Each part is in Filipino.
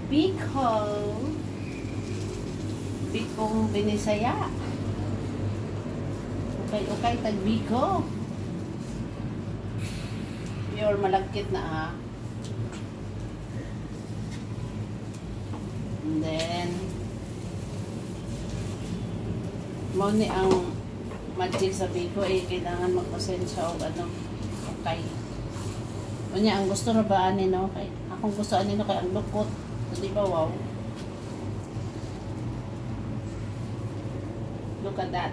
Biko. Bikong Binisaya. Okay, tag Biko. Pure malagkit na ah. And then mo ni ang magic sa Biko kailangan magpasensya o ano. Okay. Unya ang gusto ra ba ani no kay akong gusto ani no kay ang lukot. So, di ba wow? Look at that.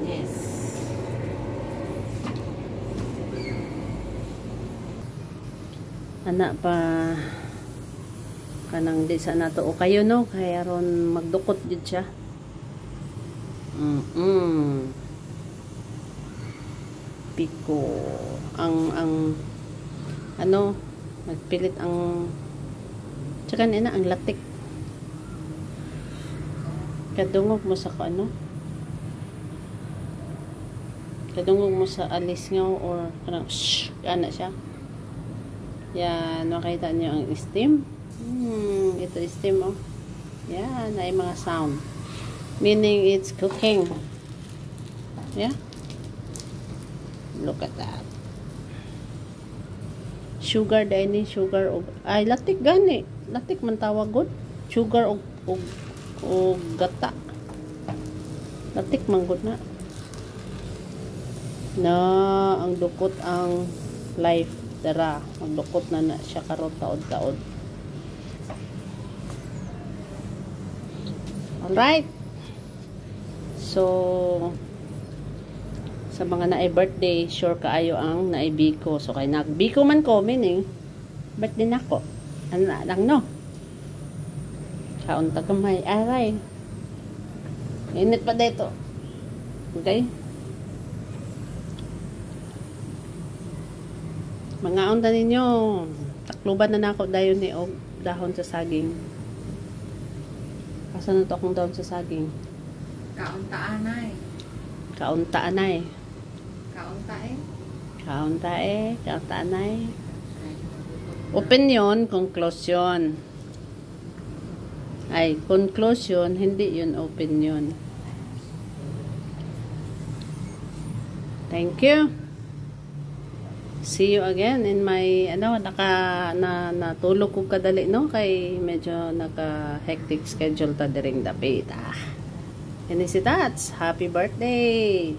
Yes. Anak pa kanang di sa nato o kayo no kaya ron magdukot jud siya. Biko ang ano magpilit ang tsaka nina ang latik kadungog mo sa ano kadungog mo sa alis nga or kanang ana siya yan makita niyo ang steam ito steam oh yan ay mga sound meaning it's cooking yeah look at that sugar dahil sugar og ay latik gani latik man tawag god sugar og gata latik man god na ang dukot ang life dara magdukot na siya karon taod-taod alright so sa mga naay birthday, sure kaayo ang naay Biko. So, kay nag-Biko man ko, meaning, birthday na ko. Ano na lang, no? Kaunta kamay. Aray. Init pa dito. Okay? Mga unta ninyo, takluban na ako dayon ni og dahon sa saging. Kasan na to akong dahon sa saging? Kauntaanay. Kauntaanay. Kauntaanay. Opinion, conclusion. Ay, conclusion, hindi yun opinion. Thank you. See you again in my, natulog ko kadali, no? Kay medyo naka-hectic schedule ta during the day. Yan si Tats. Happy birthday!